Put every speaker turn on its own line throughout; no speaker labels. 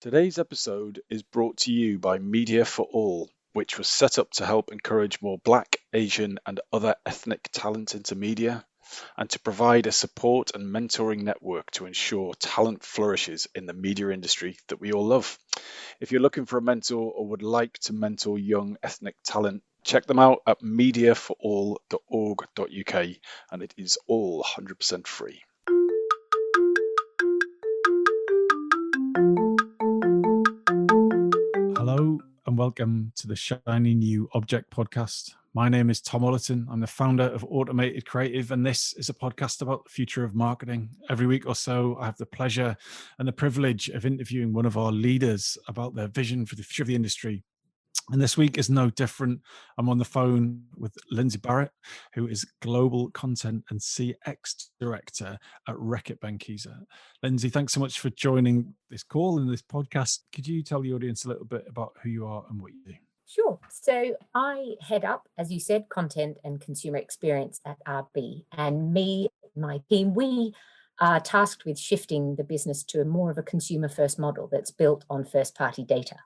Today's episode is brought to you by Media for All, which was set up to help encourage more Black, Asian, and other ethnic talent into media, and to provide a support and mentoring network to ensure talent flourishes in the media industry that we all love. If you're looking for a mentor or would like to mentor young ethnic talent, check them out at mediaforall.org.uk, and it is all 100% free.
Hello and welcome to the Shiny New Object podcast. My name is Tom Ollerton. I'm the founder of Automated Creative, and this is a podcast about the future of marketing. Every week or so, I have the pleasure and the privilege of interviewing one of our leaders about their vision for the future of the industry. And this week is no different. I'm on the phone with Lindsay Barrett, who is Global Content and CX Director at Reckitt Benckiser. Lindsay, thanks so much for joining this call and this podcast. Could you tell the audience a little bit about who you are and what you do?
Sure. So I head up, as you said, content and consumer experience at RB. And my team, we are tasked with shifting the business to more of a consumer-first model that's built on first-party data.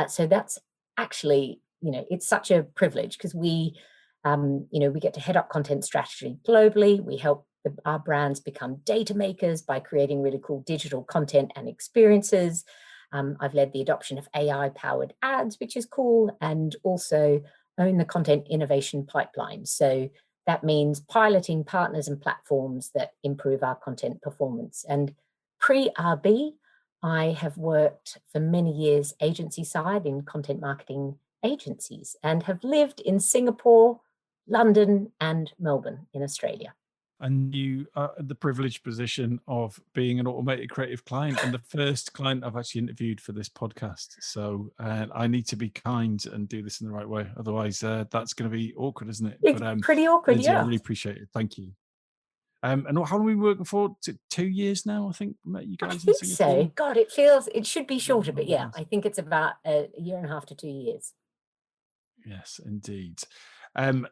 So that's actually, it's such a privilege because we get to head up content strategy globally. We help our brands become data makers by creating really cool digital content and experiences. I've led the adoption of AI-powered ads, which is cool, and also own the content innovation pipeline. So that means piloting partners and platforms that improve our content performance. And pre-RB, I have worked for many years agency side in content marketing agencies and have lived in Singapore, London, and Melbourne in Australia.
And you are in the privileged position of being an automated creative client and the first client I've actually interviewed for this podcast. So I need to be kind and do this in the right way. Otherwise, that's going to be awkward, isn't it?
It's pretty awkward,
Lindsay,
yeah.
I really appreciate it. Thank you. And how long have we been working for? 2 years now, I think, met you guys in Singapore?
So. God, it should be shorter, but yeah, I think it's about a year and a half to 2 years.
Yes, indeed.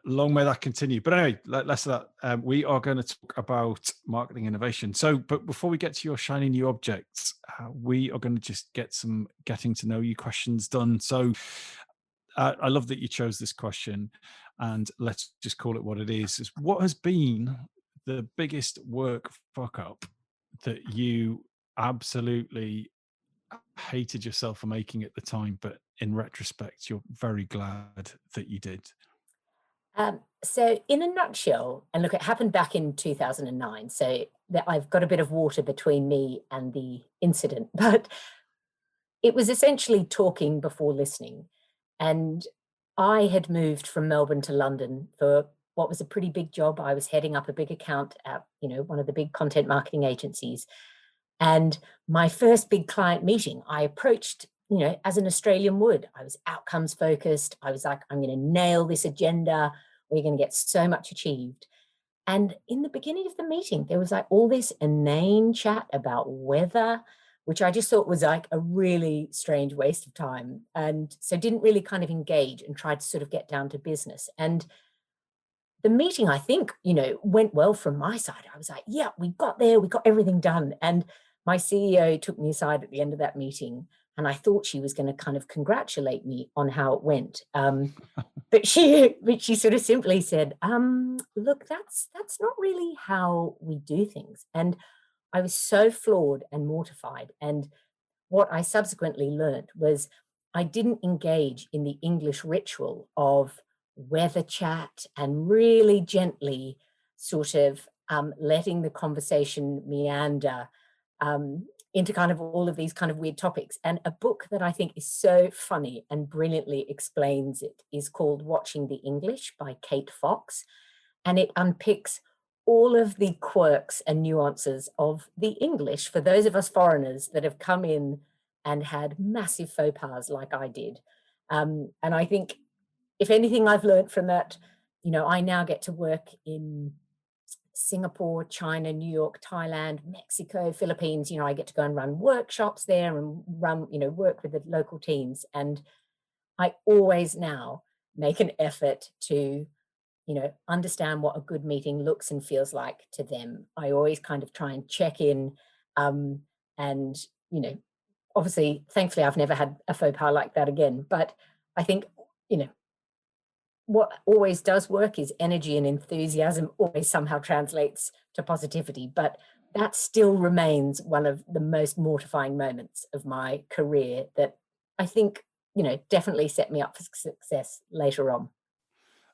Long may that continue. But anyway, less of that. We are going to talk about marketing innovation. So, but before we get to your shiny new objects, we are going to just get some getting to know you questions done. So I love that you chose this question, and let's just call it what it is what has been the biggest work fuck up that you absolutely hated yourself for making at the time, but in retrospect, you're very glad that you did?
So in a nutshell, and look, it happened back in 2009, so that I've got a bit of water between me and the incident, but it was essentially talking before listening. And I had moved from Melbourne to London for what was a pretty big job. I was heading up a big account at, one of the big content marketing agencies. And my first big client meeting, I approached, as an Australian would. I was outcomes focused. I was like, I'm going to nail this agenda. We're going to get so much achieved. And in the beginning of the meeting, there was like all this inane chat about weather, which I just thought was like a really strange waste of time. And so didn't really kind of engage and tried to sort of get down to business. And the meeting, I think, went well from my side. I was like, yeah, we got there, we got everything done. And my CEO took me aside at the end of that meeting, and I thought she was going to kind of congratulate me on how it went. But she sort of simply said, look, that's not really how we do things. And I was so floored and mortified. And what I subsequently learned was I didn't engage in the English ritual of weather chat and really gently sort of letting the conversation meander into kind of all of these kind of weird topics. And a book that I think is so funny and brilliantly explains it is called Watching the English by Kate Fox. And it unpicks all of the quirks and nuances of the English for those of us foreigners that have come in and had massive faux pas like I did. And I think, if anything I've learned from that, I now get to work in Singapore, China, New York, Thailand, Mexico, Philippines. I get to go and run workshops there and work with the local teams. And I always now make an effort to, understand what a good meeting looks and feels like to them. I always kind of try and check in and, obviously, thankfully, I've never had a faux pas like that again. But I think, you know, what always does work is energy and enthusiasm always somehow translates to positivity. But that still remains one of the most mortifying moments of my career that I think, you know, definitely set me up for success later on.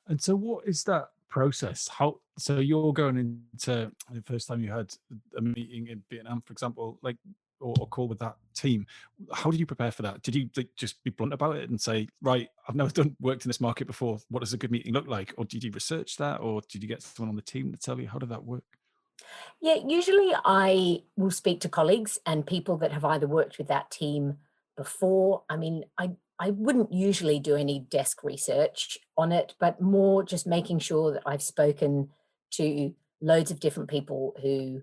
And so what is that process? How so you're going into the first time you had a meeting in Vietnam, for example, like or call with that team. How did you prepare for that? Did you like, just be blunt about it and say, right, I've never done worked in this market before. What does a good meeting look like? Or did you research that? Or did you get someone on the team to tell you? How did that work?
Yeah, usually I will speak to colleagues and people that have either worked with that team before. I mean, I wouldn't usually do any desk research on it, but more just making sure that I've spoken to loads of different people who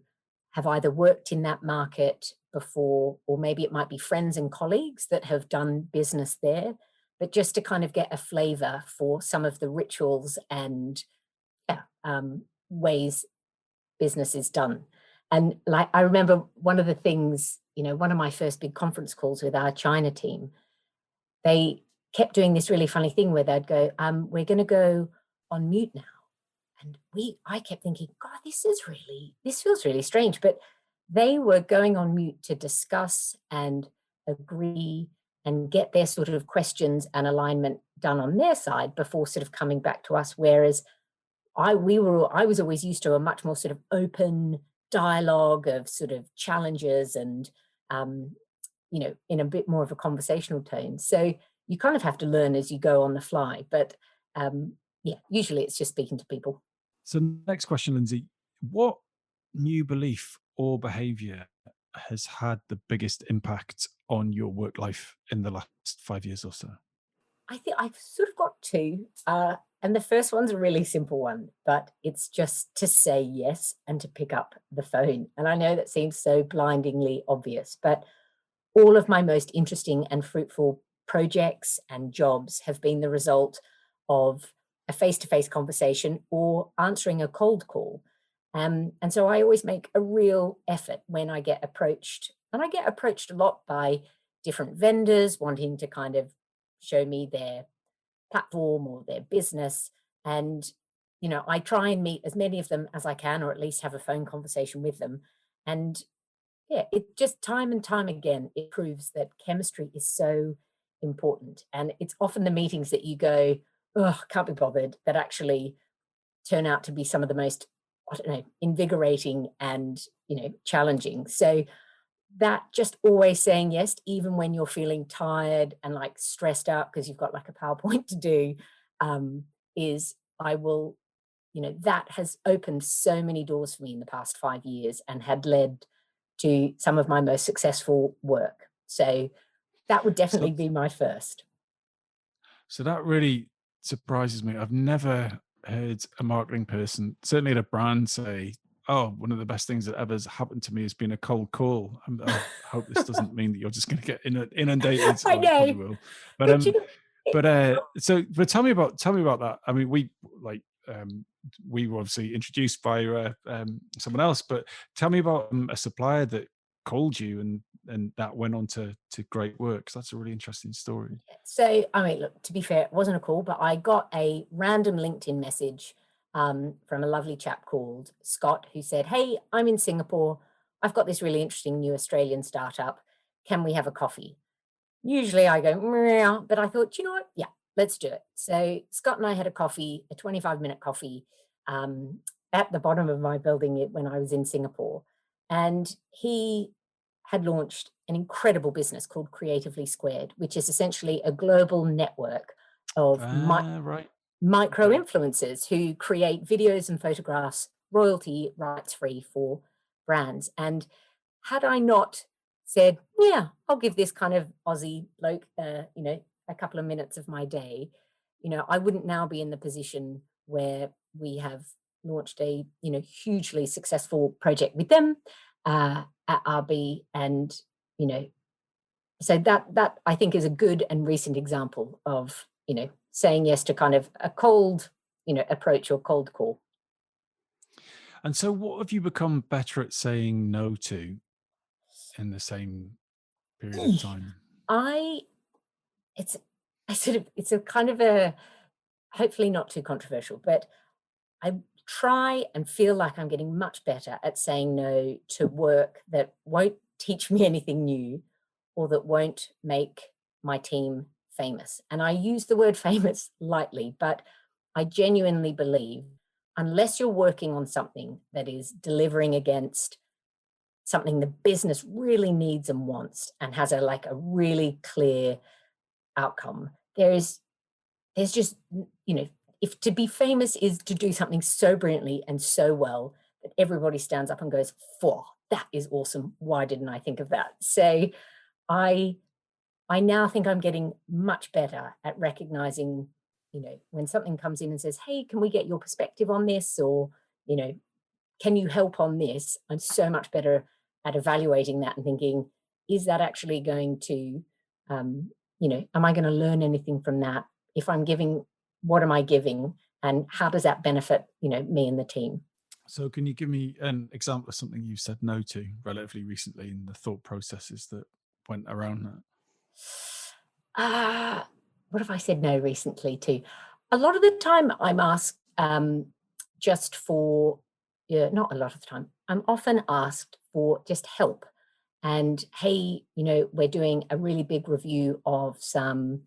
have either worked in that market before, or maybe it might be friends and colleagues that have done business there, but just to kind of get a flavor for some of the rituals and yeah, ways business is done. And like I remember one of the things, you know, one of my first big conference calls with our China team, they kept doing this really funny thing where they'd go, we're gonna go on mute now. And I kept thinking, God, this feels really strange. But they were going on mute to discuss and agree and get their sort of questions and alignment done on their side before sort of coming back to us. Whereas I was always used to a much more sort of open dialogue of sort of challenges and um, you know, in a bit more of a conversational tone. So you kind of have to learn as you go on the fly. But yeah, usually it's just speaking to people.
So next question, Lindsay, what new belief or behavior has had the biggest impact on your work life in the last 5 years or so?
I think I've sort of got two. And the first one's a really simple one, but it's just to say yes and to pick up the phone. And I know that seems so blindingly obvious, but all of my most interesting and fruitful projects and jobs have been the result of a face-to-face conversation or answering a cold call. And so I always make a real effort when I get approached, and I get approached a lot by different vendors wanting to kind of show me their platform or their business. And, you know, I try and meet as many of them as I can, or at least have a phone conversation with them. And yeah, it just time and time again, it proves that chemistry is so important. And it's often the meetings that you go, oh, can't be bothered, that actually turn out to be some of the most, I don't know, invigorating and, you know, challenging. So that just always saying yes, even when you're feeling tired and like stressed out because you've got like a PowerPoint to do, is I will, you know, that has opened so many doors for me in the past 5 years and had led to some of my most successful work. So that would definitely
So,
be my first.
so that really surprises me. I've never heard a marketing person, certainly at a brand, say, "Oh, one of the best things that ever's happened to me has been a cold call." I hope this doesn't mean that you're just going to get inundated.
I
Oh, it probably
know,
will.
but you
But
know,
but tell me about that. I mean, we were obviously introduced by someone else, but tell me about a supplier that called you and that went on to great work. 'Cause that's a really interesting story.
so I mean, look, to be fair, it wasn't a call, but I got a random LinkedIn message from a lovely chap called Scott who said, "Hey, I'm in Singapore. I've got this really interesting new Australian startup. Can we have a coffee?" Usually I go, "Meow," but I thought, you know what? Yeah, let's do it. So Scott and I had a coffee, a 25-minute coffee um, at the bottom of my building when I was in Singapore. And he had launched an incredible business called Creatively Squared, which is essentially a global network of
Ah, right.
micro
Okay.
influencers who create videos and photographs royalty rights free for brands. And had I not said, yeah, I'll give this kind of Aussie bloke, you know, a couple of minutes of my day, you know, I wouldn't now be in the position where we have launched a, you know, hugely successful project with them at RB. And, you know, so that I think is a good and recent example of, you know, saying yes to kind of a cold, you know, approach or cold call.
And so what have you become better at saying no to in the same period of time?
It's a kind of a, hopefully not too controversial, but I try and feel like I'm getting much better at saying no to work that won't teach me anything new or that won't make my team famous. And I use the word famous lightly, but I genuinely believe unless you're working on something that is delivering against something the business really needs and wants and has a really clear outcome, there's just, if to be famous is to do something so brilliantly and so well that everybody stands up and goes, "For that is awesome. Why didn't I think of that?" So I now think I'm getting much better at recognizing, when something comes in and says, "Hey, can we get your perspective on this?" Or, "Can you help on this?" I'm so much better at evaluating that and thinking, is that actually going to, am I going to learn anything from that? If I'm giving, what am I giving? And how does that benefit, me and the team?
So can you give me an example of something you said no to relatively recently and the thought processes that went around that?
What have I said no recently to? A lot of the time I'm asked just for, not a lot of the time, I'm often asked for just help. And hey, we're doing a really big review of some,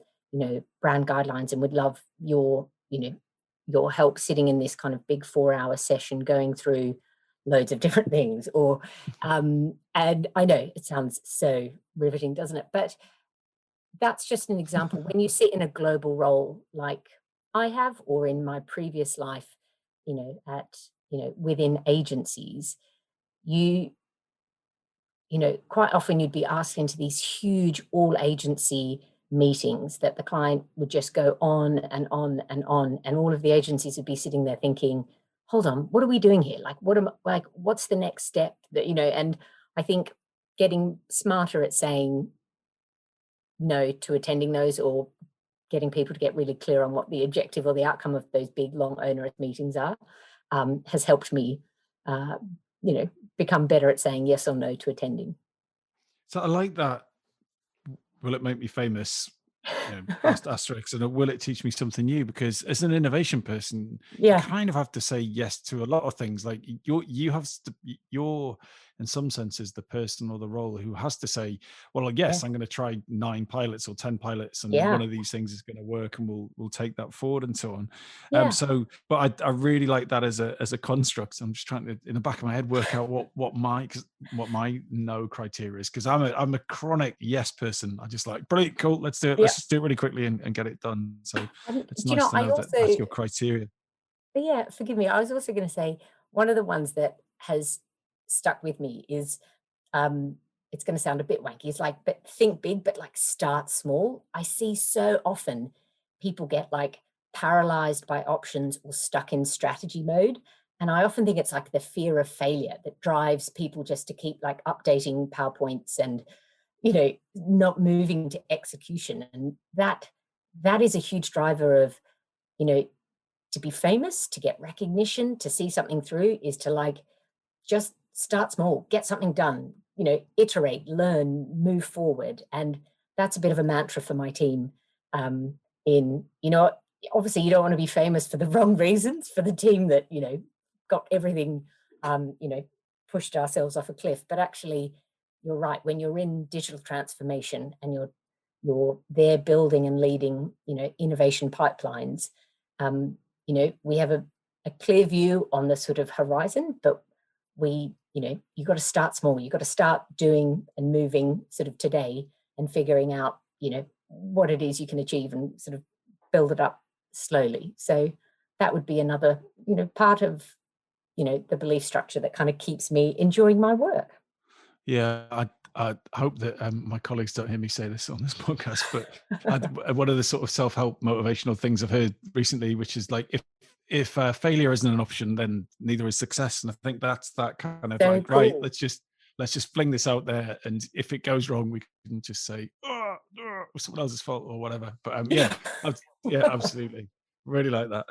brand guidelines and would love your, your help sitting in this kind of big 4-hour session going through loads of different things. Or, and I know it sounds so riveting, doesn't it? But that's just an example. When you sit in a global role like I have, or in my previous life, within agencies, you quite often you'd be asked into these huge all agency meetings that the client would just go on and on and on. And all of the agencies would be sitting there thinking, hold on, what are we doing here? What's the next step that, and I think getting smarter at saying no to attending those, or getting people to get really clear on what the objective or the outcome of those big, long, onerous meetings are, has helped me, become better at saying yes or no to attending.
So I like that. Will it make me famous? Asterisks, and will it teach me something new? Because as an innovation person, you kind of have to say yes to a lot of things. Like you're in some senses the person or the role who has to say, well, yes, I'm going to try 9 pilots or 10 pilots, and one of these things is going to work, and we'll take that forward and so on. But I really like that as a construct. I'm just trying to, in the back of my head, work out what my no criteria is, because I'm a chronic yes person. I just like, brilliant, cool, let's do it. Let's just do it really quickly and get it done. So it's nice to know that that's your criteria.
Yeah, forgive me. I was also going to say, one of the ones that has stuck with me is, it's going to sound a bit wanky. It's like, but think big, but start small. I see so often people get paralyzed by options or stuck in strategy mode. And I often think it's the fear of failure that drives people just to keep updating PowerPoints and, not moving to execution. And that is a huge driver of, to be famous, to get recognition, to see something through, is to just start small, get something done, iterate, learn, move forward. And that's a bit of a mantra for my team. Obviously you don't want to be famous for the wrong reasons, for the team that, got everything, pushed ourselves off a cliff. But actually, you're right. When you're in digital transformation and you're there building and leading, innovation pipelines, we have a clear view on the sort of horizon, but you've got to start small. You've got to start doing and moving sort of today and figuring out, what it is you can achieve and sort of build it up slowly. So that would be another, part of, the belief structure that kind of keeps me enjoying my work.
Yeah, I hope that my colleagues don't hear me say this on this podcast, but one of the sort of self-help motivational things I've heard recently, which is if failure isn't an option, then neither is success. And I think that's that kind of
Very cool.
Right, let's just fling this out there, and if it goes wrong, we can just say, oh, someone else's fault or whatever. But yeah, absolutely, really like that.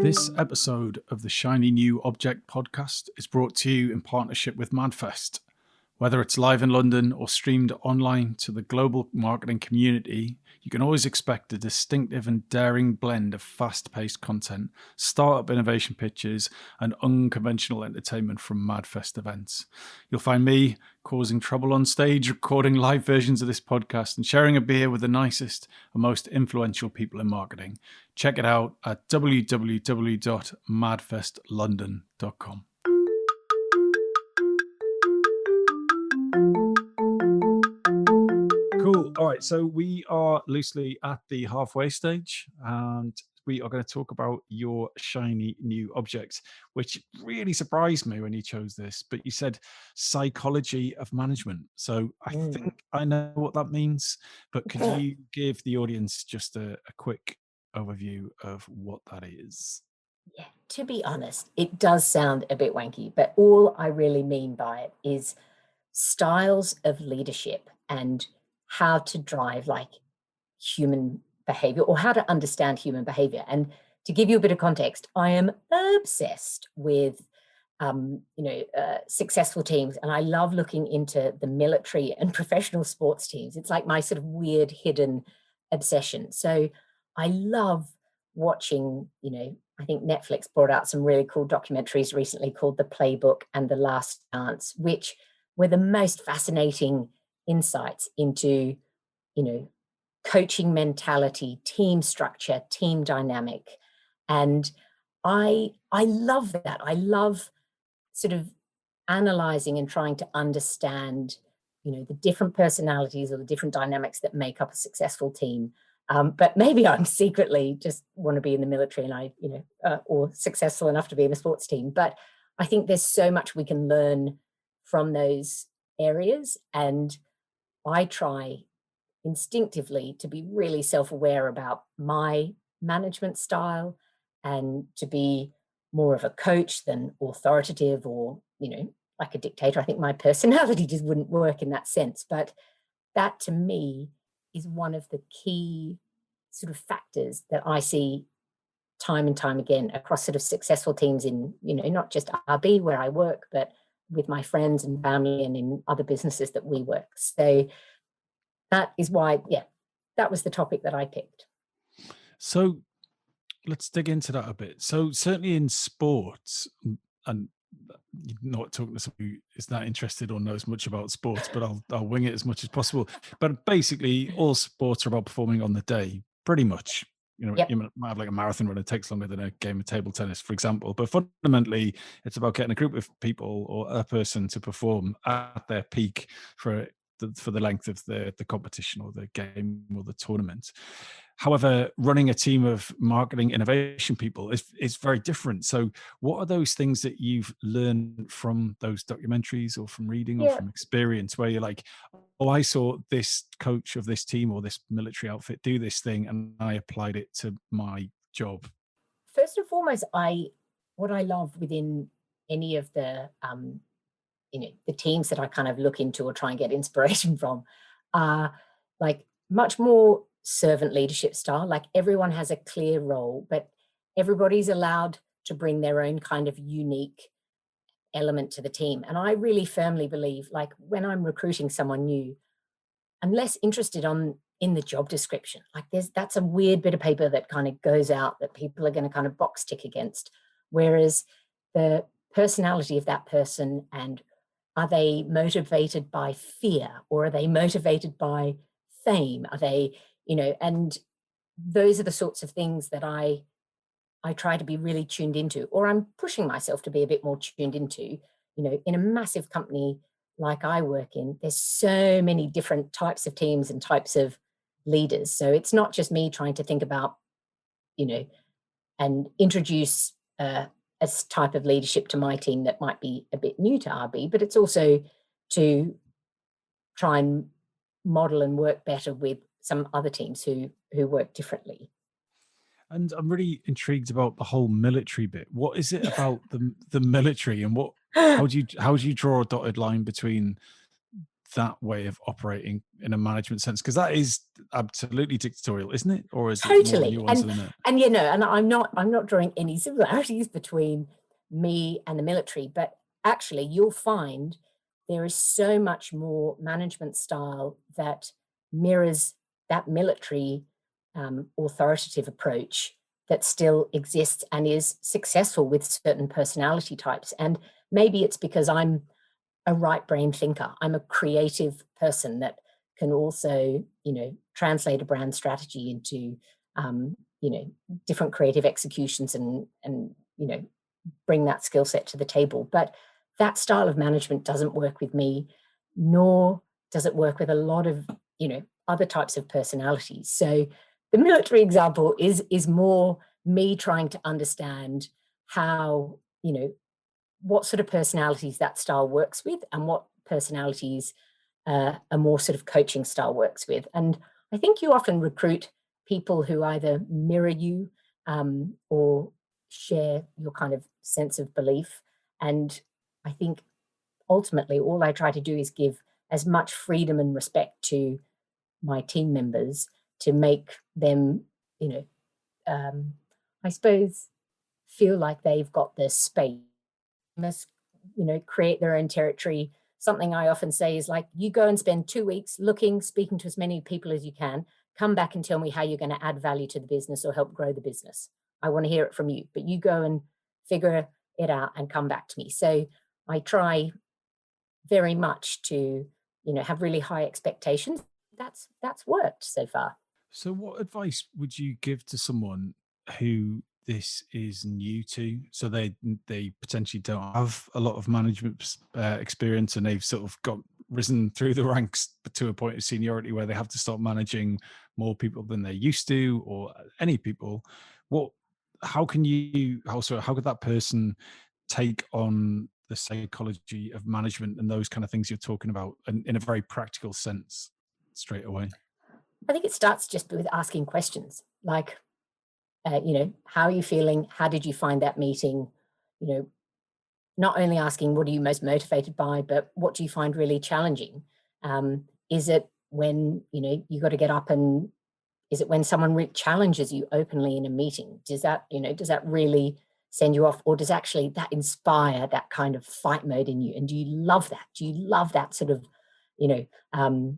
This episode of the Shiny New Object podcast is brought to you in partnership with MadFest. Whether it's live in London or streamed online to the global marketing community, you can always expect a distinctive and daring blend of fast-paced content, startup innovation pitches, and unconventional entertainment from MadFest events. You'll find me causing trouble on stage, recording live versions of this podcast, and sharing a beer with the nicest and most influential people in marketing. Check it out at www.madfestlondon.com. Cool. All right. So we are loosely at the halfway stage, and we are going to talk about your shiny new object, which really surprised me when you chose this. But you said psychology of management. So I think I know what that means, but could you give the audience just a quick overview of what that is?
Yeah, to be honest, it does sound a bit wanky, but all I really mean by it is styles of leadership and how to drive like human behavior, or how to understand human behavior. And to give you a bit of context, I am obsessed with successful teams, and I love looking into the military and professional sports teams. It's like my sort of weird hidden obsession. So I love watching, I think Netflix brought out some really cool documentaries recently called The Playbook and The Last Dance, which were the most fascinating insights into, coaching mentality, team structure, team dynamic. And I love that. I love sort of analyzing and trying to understand, the different personalities or the different dynamics that make up a successful team. But maybe I'm secretly just want to be in the military and or successful enough to be in a sports team. But I think there's so much we can learn from those areas. And I try instinctively to be really self-aware about my management style and to be more of a coach than authoritative or, like a dictator. I think my personality just wouldn't work in that sense. But that to me is one of the key sort of factors that I see time and time again across sort of successful teams in, not just RB where I work, but with my friends and family and in other businesses that we work. So that is why, that was the topic that I picked.
So let's dig into that a bit. So certainly in sports, and you're not talking to someone who is not interested or knows much about sports, but I'll wing it as much as possible. But basically, all sports are about performing on the day, pretty much.
Yep.
You might have like a marathon run, it takes longer than a game of table tennis, for example. But fundamentally, it's about getting a group of people or a person to perform at their peak for the length of the competition or the game or the tournament. However, running a team of marketing innovation people is very different. So what are those things that you've learned from those documentaries or from reading or from experience where you're like, oh, I saw this coach of this team or this military outfit do this thing and I applied it to my job?
First and foremost, what I love within any of the the teams that I kind of look into or try and get inspiration from are like much more servant leadership style. Like everyone has a clear role, but everybody's allowed to bring their own kind of unique element to the team. And I really firmly believe, like when I'm recruiting someone new, I'm less interested in the job description. Like that's a weird bit of paper that kind of goes out that people are going to kind of box tick against. Whereas the personality of that person, and are they motivated by fear or are they motivated by fame? Are they, and those are the sorts of things that I try to be really tuned into, or I'm pushing myself to be a bit more tuned into. In a massive company like I work in, there's so many different types of teams and types of leaders. So it's not just me trying to think about, and introduce a type of leadership to my team that might be a bit new to RB, but it's also to try and model and work better with some other teams who work differently.
And I'm really intrigued about the whole military bit. What is it about the military, and how do you draw a dotted line between that way of operating in a management sense? Because that is absolutely dictatorial, isn't it? Or is it
Totally.
more nuanced than that?
And you know, and I'm not drawing any similarities between me and the military, but actually you'll find there is so much more management style that mirrors that military authoritative approach that still exists and is successful with certain personality types. And maybe it's because I'm a right brain thinker. I'm a creative person that can also, you know, translate a brand strategy into, you know, different creative executions and, you know, bring that skill set to the table. But that style of management doesn't work with me, nor does it work with a lot of, you know, other types of personalities. So the military example is more me trying to understand how, you know, what sort of personalities that style works with and what personalities a more sort of coaching style works with. And I think you often recruit people who either mirror you or share your kind of sense of belief. And I think ultimately all I try to do is give as much freedom and respect to my team members to make them, you know, I suppose, feel like they've got this space, must, you know, create their own territory. Something I often say is like, you go and spend 2 weeks looking, speaking to as many people as you can, come back and tell me how you're going to add value to the business or help grow the business. I want to hear it from you, but you go and figure it out and come back to me. So I try very much to, you know, have really high expectations. That's worked so far.
So what advice would you give to someone who this is new to? So they potentially don't have a lot of management experience, and they've sort of got risen through the ranks to a point of seniority where they have to start managing more people than they used to, or any people. How could that person take on the psychology of management and those kind of things you're talking about in a very practical sense straight away?
I think it starts just with asking questions like, you know, how are you feeling? How did you find that meeting? You know, not only asking what are you most motivated by, but what do you find really challenging? Is it when, you know, you got to get up and is it when someone challenges you openly in a meeting? Does that, you know, does that really send you off, or does actually that inspire that kind of fight mode in you? And do you love that? Do you love that sort of, you know,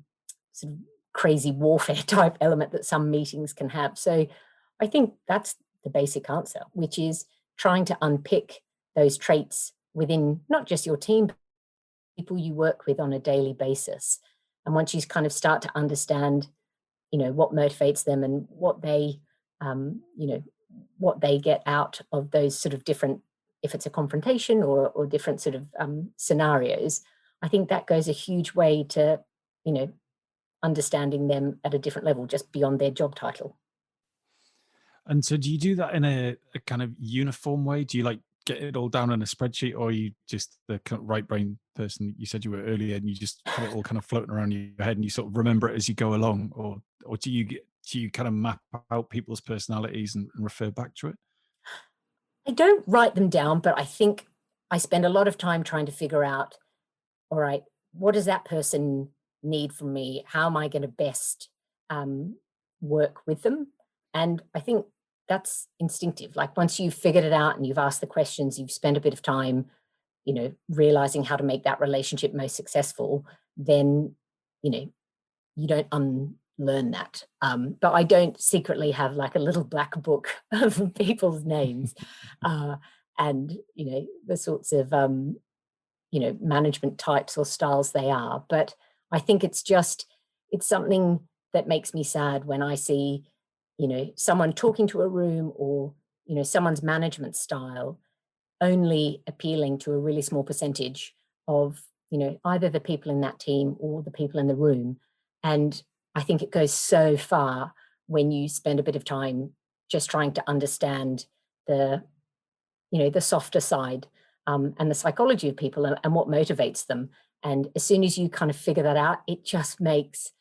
sort of crazy warfare type element that some meetings can have? So I think that's the basic answer, which is trying to unpick those traits within not just your team, but people you work with on a daily basis. And once you kind of start to understand, you know, what motivates them and what they, you know, what they get out of those sort of different, if it's a confrontation or different sort of scenarios, I think that goes a huge way to, you know, understanding them at a different level, just beyond their job title.
And so do you do that in a kind of uniform way? Do you like get it all down on a spreadsheet, or are you just the kind of right brain person you said you were earlier, and you just have it all kind of floating around your head and you sort of remember it as you go along? Or do you kind of map out people's personalities and refer back to it?
I don't write them down, but I think I spend a lot of time trying to figure out, all right, what does that person need from me? How am I going to best work with them? And I think that's instinctive. Like once you've figured it out and you've asked the questions, you've spent a bit of time, you know, realizing how to make that relationship most successful, then, you know, you don't unlearn that. But I don't secretly have like a little black book of people's names and, you know, the sorts of, you know, management types or styles they are. But I think it's something that makes me sad when I see, you know, someone talking to a room or, you know, someone's management style only appealing to a really small percentage of, you know, either the people in that team or the people in the room. And I think it goes so far when you spend a bit of time just trying to understand the, you know, the softer side and the psychology of people and what motivates them. And as soon as you kind of figure that out, it just makes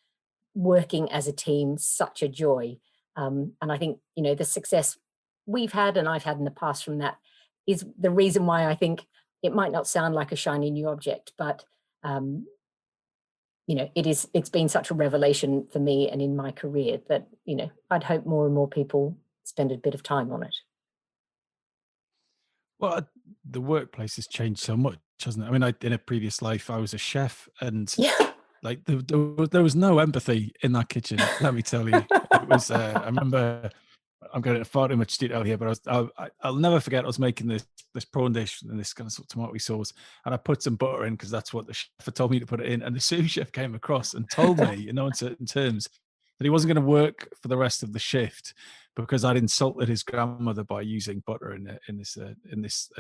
working as a team such a joy. And I think, you know, the success we've had and I've had in the past from that is the reason why I think it might not sound like a shiny new object, but it's been such a revelation for me and in my career that, I'd hope more and more people spend a bit of time on it.
Well, the workplace has changed so much, hasn't it? I mean, in a previous life, I was a chef, and
Yeah.
like there was no empathy in that kitchen. Let me tell you, it was. I remember. I'm going into far too much detail here, but I'll never forget. I was making this prawn dish and this kind of sort of tomato sauce, and I put some butter in because that's what the chef had told me to put it in. And the sous chef came across and told me, in certain terms, that he wasn't going to work for the rest of the shift because I'd insulted his grandmother by using butter in this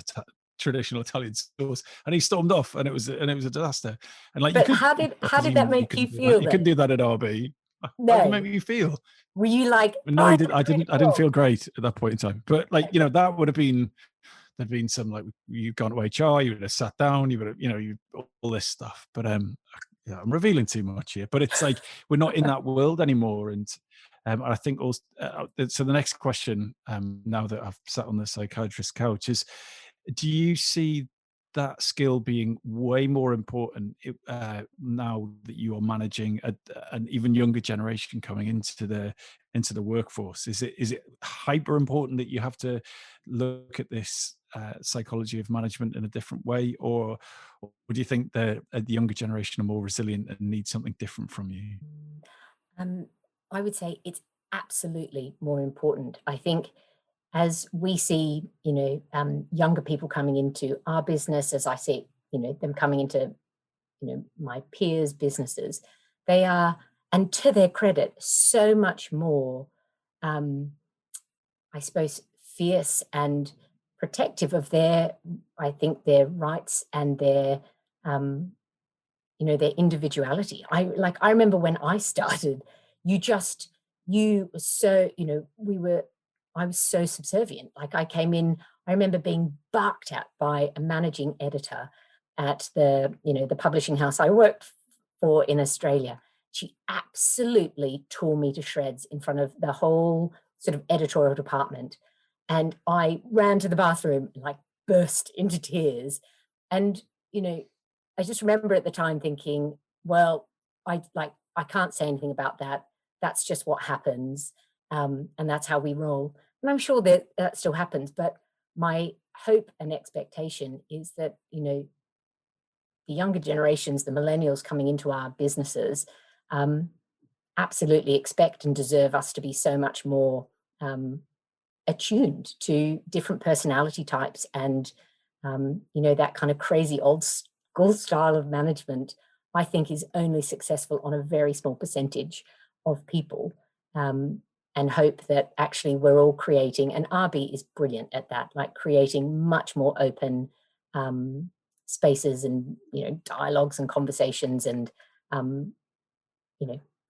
traditional Italian sauce, and he stormed off, and it was a disaster. And like,
But
you could,
how did that make you feel?
You couldn't do that at RB.
No.
How did it make you feel?
Were you like?
No, I didn't feel great at that point in time. But like, that would have been, there'd been some, like, you've gone to HR, you would have sat down, you would have, you all this stuff. But I'm revealing too much here. But it's like we're not in that world anymore. And I think also, so the next question, now that I've sat on the psychiatrist's couch, is, do you see that skill being way more important now that you are managing an even younger generation coming into the workforce? Is it hyper important that you have to look at this psychology of management in a different way, or do you think the younger generation are more resilient and need something different from you?
I would say it's absolutely more important. I think as we see, younger people coming into our business, as I see, them coming into, my peers' businesses, they are, and to their credit, so much more, I suppose, fierce and protective of their rights and their, their individuality. I remember when I started, I was so subservient. Like, I came in, I remember being barked at by a managing editor at the publishing house I worked for in Australia. She absolutely tore me to shreds in front of the whole sort of editorial department. And I ran to the bathroom and like burst into tears. And, I just remember at the time thinking, well, I can't say anything about that. That's just what happens. And that's how we roll. And I'm sure that still happens. But my hope and expectation is that, the younger generations, the millennials coming into our businesses, absolutely expect and deserve us to be so much more attuned to different personality types and, that kind of crazy old school style of management, I think, is only successful on a very small percentage of people. And hope that actually we're all creating, and RB is brilliant at that, like creating much more open spaces and, dialogues and conversations and,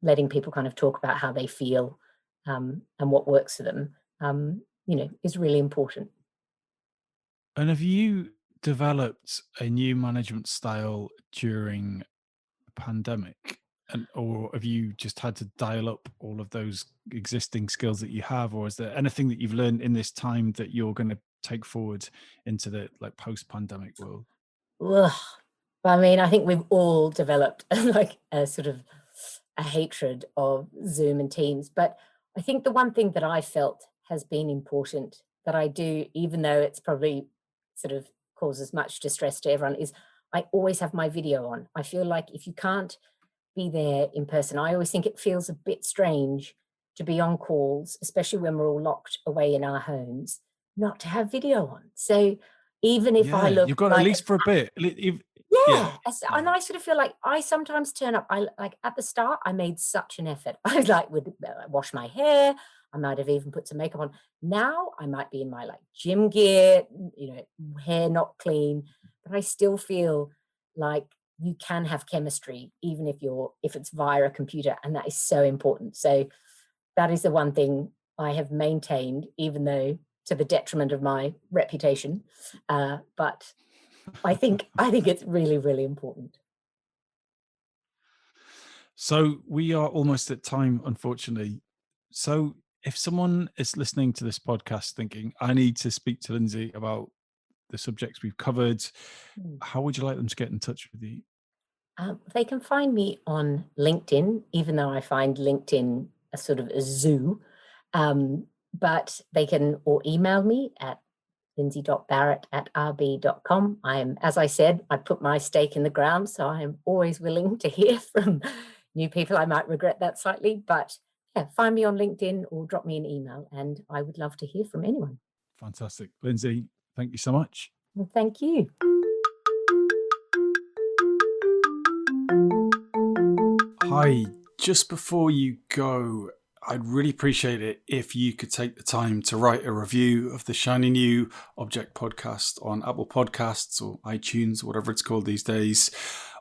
letting people kind of talk about how they feel and what works for them, is really important.
And have you developed a new management style during the pandemic? Or have you just had to dial up all of those existing skills that you have? Or is there anything that you've learned in this time that you're going to take forward into the post-pandemic world?
Ugh. I mean, I think we've all developed like a sort of a hatred of Zoom and Teams. But I think the one thing that I felt has been important that I do, even though it's probably sort of causes much distress to everyone, is I always have my video on. I feel like if you can't be there in person, I always think it feels a bit strange to be on calls, especially when we're all locked away in our homes, not to have video on. So even if I look,
you've got, at least for a bit.
And I sort of feel like I sometimes turn up. I like at the start, I made such an effort. I would wash my hair. I might have even put some makeup on. Now I might be in my gym gear, hair not clean, but I still feel like you can have chemistry even if it's via a computer, and that is so important. So that is the one thing I have maintained, even though to the detriment of my reputation. But I think it's really, really important.
So we are almost at time, unfortunately. So if someone is listening to this podcast thinking, I need to speak to Lindsay about the subjects we've covered, how would you like them to get in touch with you?
They can find me on LinkedIn, even though I find LinkedIn a sort of a zoo. But they can or email me at lindsay.barrett@rb.com. As I said, I put my stake in the ground, so I am always willing to hear from new people. I might regret that slightly, but yeah, find me on LinkedIn or drop me an email, and I would love to hear from anyone.
Fantastic. Lindsay, thank you so much.
Well, thank you.
Hi, just before you go, I'd really appreciate it if you could take the time to write a review of the Shiny New Object podcast on Apple Podcasts or iTunes, whatever it's called these days,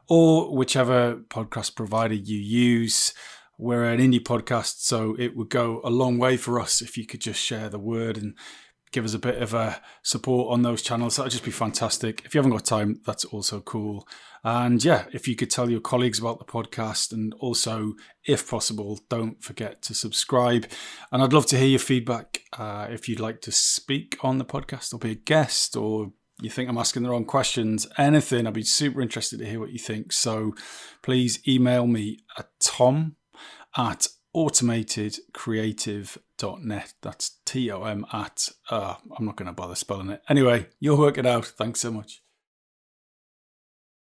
or whichever podcast provider you use. We're an indie podcast, so it would go a long way for us if you could just share the word and give us a bit of a support on those channels. That would just be fantastic. If you haven't got time, that's also cool. And yeah, if you could tell your colleagues about the podcast, and also, if possible, don't forget to subscribe. And I'd love to hear your feedback. If you'd like to speak on the podcast or be a guest, or you think I'm asking the wrong questions, anything, I'd be super interested to hear what you think. So please email me at tom@automatedcreative.net. That's TOM at, I'm not going to bother spelling it. Anyway, you'll work it out. Thanks so much.